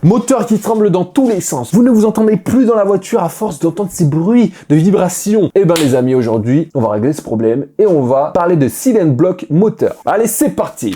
Moteur qui tremble dans tous les sens. Vous ne vous entendez plus dans la voiture à force d'entendre ces bruits de vibrations. Eh ben les amis, aujourd'hui, on va régler ce problème et on va parler de Seal and Block moteur. Allez, c'est parti!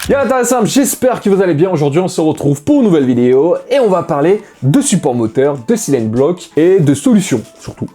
Yo intéressant, j'espère que vous allez bien. Aujourd'hui on se retrouve pour une nouvelle vidéo et on va parler de support moteur, de Seal and Block et de solutions surtout.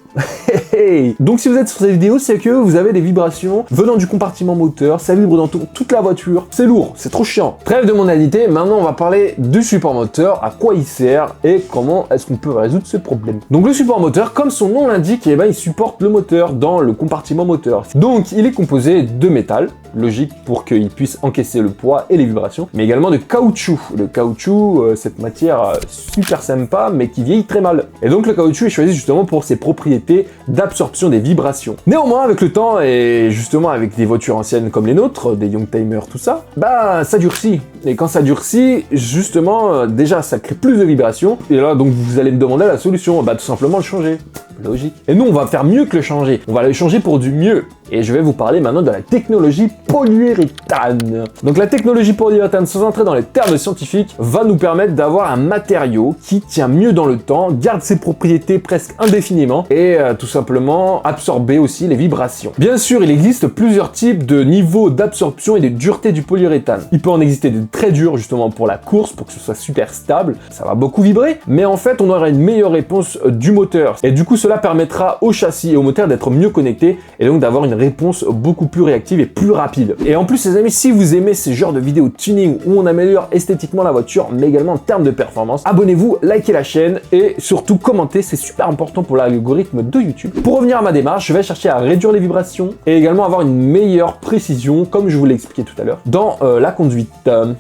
Donc si vous êtes sur cette vidéo, c'est que vous avez des vibrations venant du compartiment moteur, ça vibre dans toute la voiture, c'est lourd, c'est trop chiant. Trêve de monalité, maintenant on va parler du support moteur, à quoi il sert et comment est-ce qu'on peut résoudre ce problème. Donc le support moteur, comme son nom l'indique, eh ben, il supporte le moteur dans le compartiment moteur. Donc il est composé de métal, logique pour qu'il puisse encaisser le poids et les vibrations, mais également de caoutchouc. Le caoutchouc, cette matière super sympa, mais qui vieillit très mal. Et donc le caoutchouc est choisi justement pour ses propriétés d'absorption des vibrations. Néanmoins, avec le temps, et justement avec des voitures anciennes comme les nôtres, des Youngtimer, tout ça, bah ça durcit. Et quand ça durcit, justement, déjà ça crée plus de vibrations, et là donc vous allez me demander la solution, bah tout simplement le changer. Logique. Et nous, on va faire mieux que le changer. On va le changer pour du mieux. Et je vais vous parler maintenant de la technologie polyuréthane. Donc la technologie polyuréthane, sans entrer dans les termes scientifiques, va nous permettre d'avoir un matériau qui tient mieux dans le temps, garde ses propriétés presque indéfiniment et tout simplement absorber aussi les vibrations. Bien sûr, il existe plusieurs types de niveaux d'absorption et de dureté du polyuréthane. Il peut en exister des très durs justement pour la course, pour que ce soit super stable, ça va beaucoup vibrer, mais en fait on aura une meilleure réponse du moteur. Et du coup cela permettra au châssis et au moteur d'être mieux connectés et donc d'avoir une réponse beaucoup plus réactive et plus rapide. Et en plus les amis, si vous aimez ces genres de vidéos tuning où on améliore esthétiquement la voiture mais également en termes de performance, abonnez-vous, likez la chaîne et surtout commentez, c'est super important pour l'algorithme de YouTube. Pour revenir à ma démarche, je vais chercher à réduire les vibrations et également avoir une meilleure précision comme je vous l'ai expliqué tout à l'heure dans la conduite.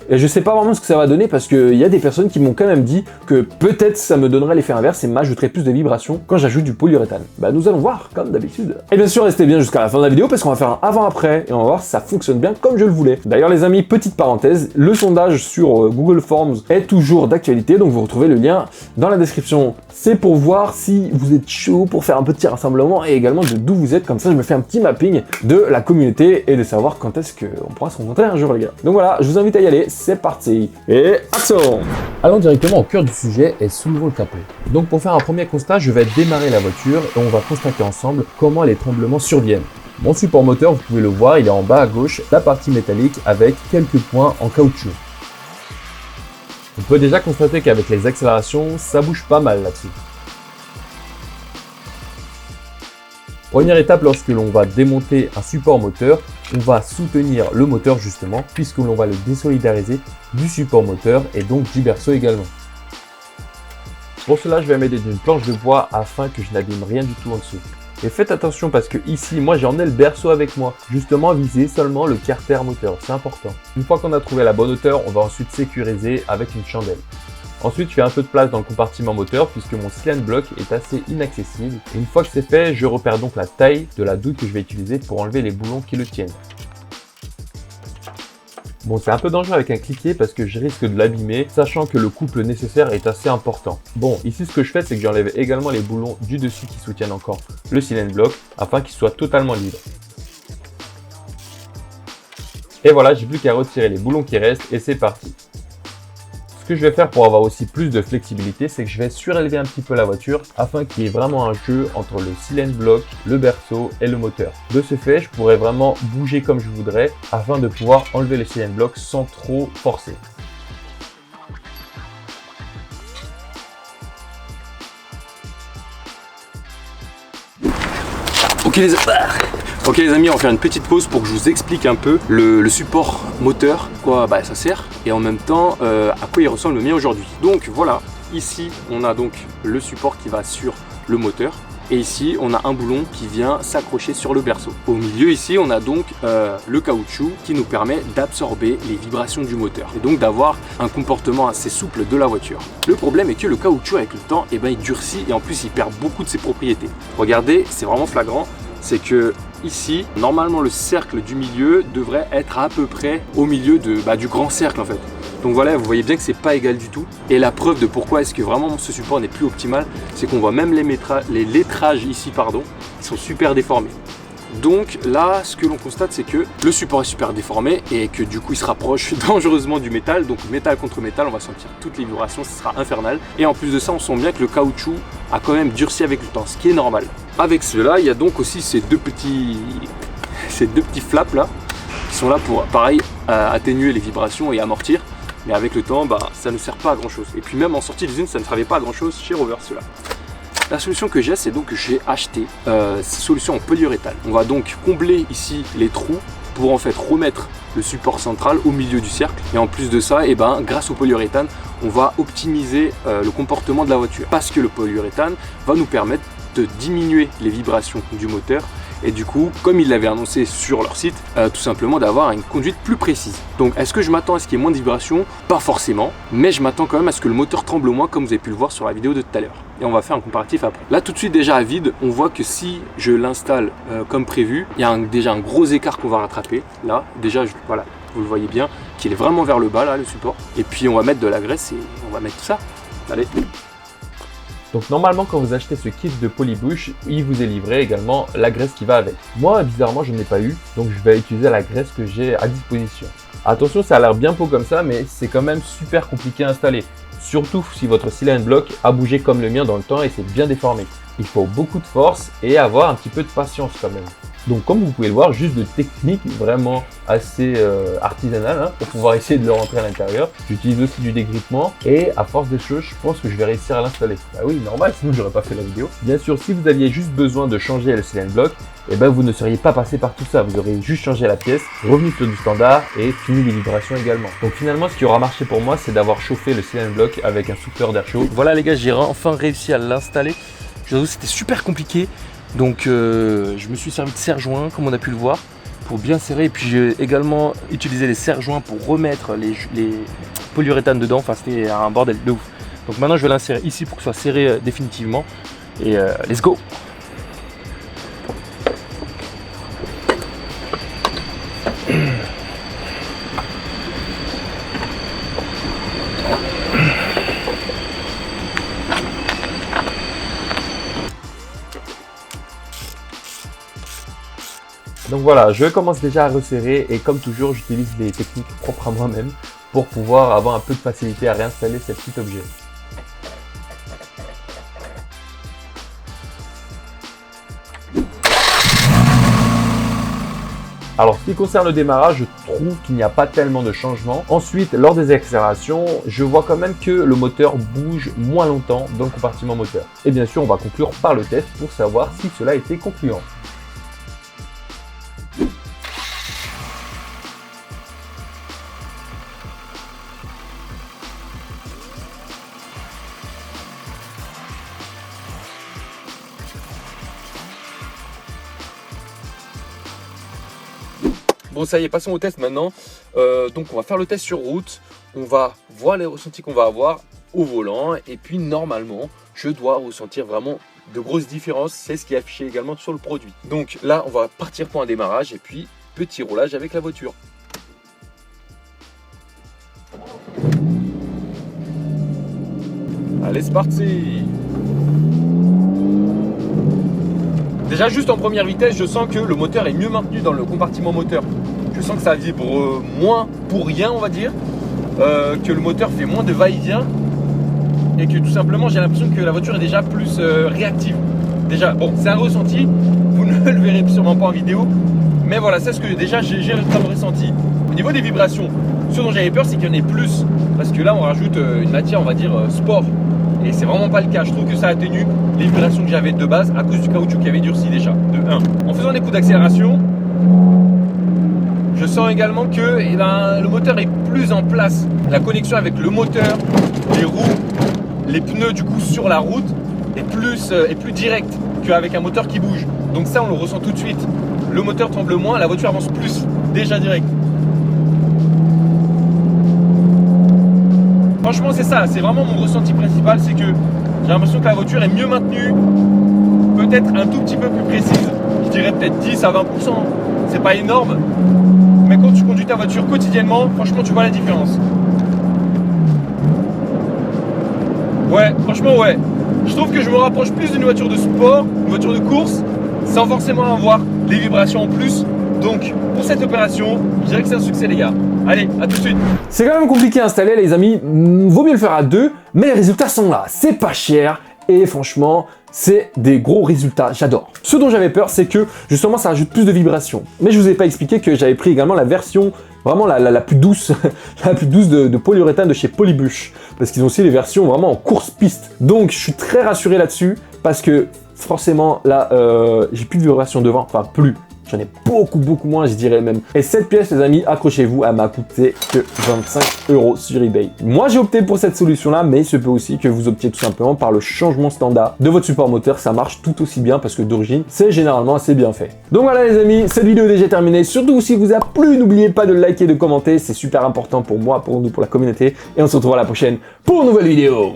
Et je sais pas vraiment ce que ça va donner parce qu'il y a des personnes qui m'ont quand même dit que peut-être ça me donnerait l'effet inverse et m'ajouterait plus de vibrations quand j'ajoute du polyuréthane. Bah nous allons voir comme d'habitude. Et bien sûr restez bien jusqu'à la fin de la vidéo parce qu'on va faire un avant-après et on va voir si ça fonctionne bien comme je le voulais. D'ailleurs les amis, petite parenthèse, le sondage sur Google Forms est toujours d'actualité, donc vous retrouvez le lien dans la description. C'est pour voir si vous êtes chaud pour faire un petit rassemblement et également de d'où vous êtes, comme ça je me fais un petit mapping de la communauté et de savoir quand est-ce qu'on pourra se rencontrer un jour les gars. Donc voilà, je vous invite à y aller, c'est parti. Et action! Allons directement au cœur du sujet et soulevons le capot. Donc pour faire un premier constat, je vais démarrer la voiture et on va constater ensemble comment les tremblements surviennent. Mon support moteur, vous pouvez le voir, il est en bas à gauche, la partie métallique avec quelques points en caoutchouc. On peut déjà constater qu'avec les accélérations, ça bouge pas mal là-dessus. Première étape, lorsque l'on va démonter un support moteur, on va soutenir le moteur justement, puisque l'on va le désolidariser du support moteur et donc du berceau également. Pour cela, je vais m'aider d'une planche de bois afin que je n'abîme rien du tout en dessous. Et faites attention parce que ici, moi j'en ai le berceau avec moi. Justement, visez seulement le carter moteur, c'est important. Une fois qu'on a trouvé la bonne hauteur, on va ensuite sécuriser avec une chandelle. Ensuite, je fais un peu de place dans le compartiment moteur puisque mon Seal and Block est assez inaccessible. Et une fois que c'est fait, je repère donc la taille de la douille que je vais utiliser pour enlever les boulons qui le tiennent. Bon, c'est un peu dangereux avec un cliquet parce que je risque de l'abîmer, sachant que le couple nécessaire est assez important. Bon, ici ce que je fais, c'est que j'enlève également les boulons du dessus qui soutiennent encore le Seal and Block afin qu'il soit totalement libre. Et voilà, j'ai plus qu'à retirer les boulons qui restent et c'est parti. Ce que je vais faire pour avoir aussi plus de flexibilité, c'est que je vais surélever un petit peu la voiture afin qu'il y ait vraiment un jeu entre le Seal and Block, le berceau et le moteur. De ce fait, je pourrais vraiment bouger comme je voudrais afin de pouvoir enlever le Seal and Block sans trop forcer. Ok les amis, on va faire une petite pause pour que je vous explique un peu le support moteur, quoi ça sert et en même temps à quoi il ressemble le mien aujourd'hui. Donc voilà, ici on a donc le support qui va sur le moteur et ici on a un boulon qui vient s'accrocher sur le berceau. Au milieu ici on a donc le caoutchouc qui nous permet d'absorber les vibrations du moteur et donc d'avoir un comportement assez souple de la voiture. Le problème est que le caoutchouc avec le temps il durcit et en plus il perd beaucoup de ses propriétés. Regardez, c'est vraiment flagrant, c'est que ici, normalement le cercle du milieu devrait être à peu près au milieu du grand cercle en fait. Donc voilà, vous voyez bien que c'est pas égal du tout. Et la preuve de pourquoi est-ce que vraiment ce support n'est plus optimal, c'est qu'on voit même les lettrages ici, ils sont super déformés. Donc là, ce que l'on constate, c'est que le support est super déformé et que du coup, il se rapproche dangereusement du métal. Donc métal contre métal, on va sentir toutes les vibrations, ce sera infernal. Et en plus de ça, on sent bien que le caoutchouc a quand même durci avec le temps, ce qui est normal. Avec cela, il y a donc aussi ces deux petits flaps là, qui sont là pour, pareil, atténuer les vibrations et amortir. Mais avec le temps, ça ne sert pas à grand chose. Et puis même en sortie d'usine, ça ne servait pas à grand chose chez Rover cela. La solution que j'ai, c'est donc que j'ai acheté ces solutions en polyuréthane. On va donc combler ici les trous pour en fait remettre le support central au milieu du cercle. Et en plus de ça, grâce au polyuréthane, on va optimiser le comportement de la voiture. Parce que le polyuréthane va nous permettre de diminuer les vibrations du moteur. Et du coup, comme ils l'avaient annoncé sur leur site, tout simplement d'avoir une conduite plus précise. Donc, est-ce que je m'attends à ce qu'il y ait moins de vibrations? Pas forcément, mais je m'attends quand même à ce que le moteur tremble moins, comme vous avez pu le voir sur la vidéo de tout à l'heure. Et on va faire un comparatif après. Là, tout de suite, déjà à vide, on voit que si je l'installe comme prévu, il y a déjà un gros écart qu'on va rattraper. Là, déjà, voilà, vous le voyez bien, qu'il est vraiment vers le bas, là, le support. Et puis, on va mettre de la graisse et on va mettre tout ça. Allez. Donc normalement quand vous achetez ce kit de Polybush, il vous est livré également la graisse qui va avec. Moi bizarrement je n'ai pas eu, donc je vais utiliser la graisse que j'ai à disposition. Attention, ça a l'air bien beau comme ça, mais c'est quand même super compliqué à installer. Surtout si votre cylinder block a bougé comme le mien dans le temps et c'est bien déformé. Il faut beaucoup de force et avoir un petit peu de patience quand même. Donc comme vous pouvez le voir, juste de technique vraiment assez artisanale pour pouvoir essayer de le rentrer à l'intérieur. J'utilise aussi du dégrippement et à force des choses, je pense que je vais réussir à l'installer. Bah oui, normal, sinon j'aurais pas fait la vidéo. Bien sûr, si vous aviez juste besoin de changer le cylinder block, vous ne seriez pas passé par tout ça. Vous auriez juste changé la pièce, revenu sur du standard et fini les vibrations également. Donc finalement, ce qui aura marché pour moi, c'est d'avoir chauffé le cylinder block avec un souffleur d'air chaud. Voilà les gars, j'ai enfin réussi à l'installer. Je vous avoue, c'était super compliqué. Donc je me suis servi de serre-joint comme on a pu le voir pour bien serrer, et puis j'ai également utilisé les serre-joints pour remettre les polyuréthanes dedans. Enfin c'était un bordel de ouf. Donc maintenant je vais l'insérer ici pour que ce soit serré définitivement et let's go. Donc voilà, je commence déjà à resserrer et comme toujours, j'utilise des techniques propres à moi-même pour pouvoir avoir un peu de facilité à réinstaller ces petits objets. Alors, ce qui concerne le démarrage, je trouve qu'il n'y a pas tellement de changements. Ensuite, lors des accélérations, je vois quand même que le moteur bouge moins longtemps dans le compartiment moteur. Et bien sûr, on va conclure par le test pour savoir si cela a été concluant. Bon, ça y est, passons au test maintenant. Donc on va faire le test sur route, on va voir les ressentis qu'on va avoir au volant et puis normalement je dois ressentir vraiment de grosses différences. C'est ce qui est affiché également sur le produit. Donc là on va partir pour un démarrage et puis petit roulage avec la voiture. Allez, c'est parti. Déjà juste en première vitesse, je sens que le moteur est mieux maintenu dans le compartiment moteur. Je sens que ça vibre moins pour rien, on va dire, que le moteur fait moins de va-et-vient et que tout simplement j'ai l'impression que la voiture est déjà plus réactive. Déjà, bon, c'est un ressenti, vous ne le verrez sûrement pas en vidéo, mais voilà, c'est ce que déjà j'ai comme ressenti. Au niveau des vibrations, ce dont j'avais peur, c'est qu'il y en ait plus, parce que là on rajoute une matière, on va dire, sport. Et c'est vraiment pas le cas. Je trouve que ça atténue les vibrations que j'avais de base à cause du caoutchouc qui avait durci déjà, de 1. En faisant des coups d'accélération, je sens également que le moteur est plus en place. La connexion avec le moteur, les roues, les pneus du coup sur la route est plus directe qu'avec un moteur qui bouge. Donc ça on le ressent tout de suite. Le moteur tremble moins, la voiture avance plus, déjà direct. Franchement c'est ça, c'est vraiment mon ressenti principal, c'est que j'ai l'impression que la voiture est mieux maintenue, peut-être un tout petit peu plus précise, je dirais peut-être 10 à 20%, c'est pas énorme, mais quand tu conduis ta voiture quotidiennement, franchement tu vois la différence. Ouais, franchement ouais, je trouve que je me rapproche plus d'une voiture de sport, une voiture de course, sans forcément avoir les vibrations en plus. Donc pour cette opération, je dirais que c'est un succès les gars. Allez, à tout de suite. C'est quand même compliqué à installer les amis, vaut mieux le faire à deux, mais les résultats sont là, c'est pas cher et franchement c'est des gros résultats, j'adore. Ce dont j'avais peur c'est que justement ça rajoute plus de vibrations, mais je vous ai pas expliqué que j'avais pris également la version vraiment la plus douce, la plus douce de polyuréthane de chez Polybush, parce qu'ils ont aussi les versions vraiment en course piste. Donc je suis très rassuré là-dessus, parce que forcément là j'ai plus de vibrations devant, enfin plus. J'en ai beaucoup moins, je dirais même. Et cette pièce, les amis, accrochez-vous, elle m'a coûté que 25 € sur eBay. Moi, j'ai opté pour cette solution-là, mais il se peut aussi que vous optiez tout simplement par le changement standard de votre support moteur. Ça marche tout aussi bien parce que d'origine, c'est généralement assez bien fait. Donc voilà, les amis, cette vidéo est déjà terminée. Surtout, si vous a plu, n'oubliez pas de liker et de commenter. C'est super important pour moi, pour nous, pour la communauté. Et on se retrouve à la prochaine pour une nouvelle vidéo.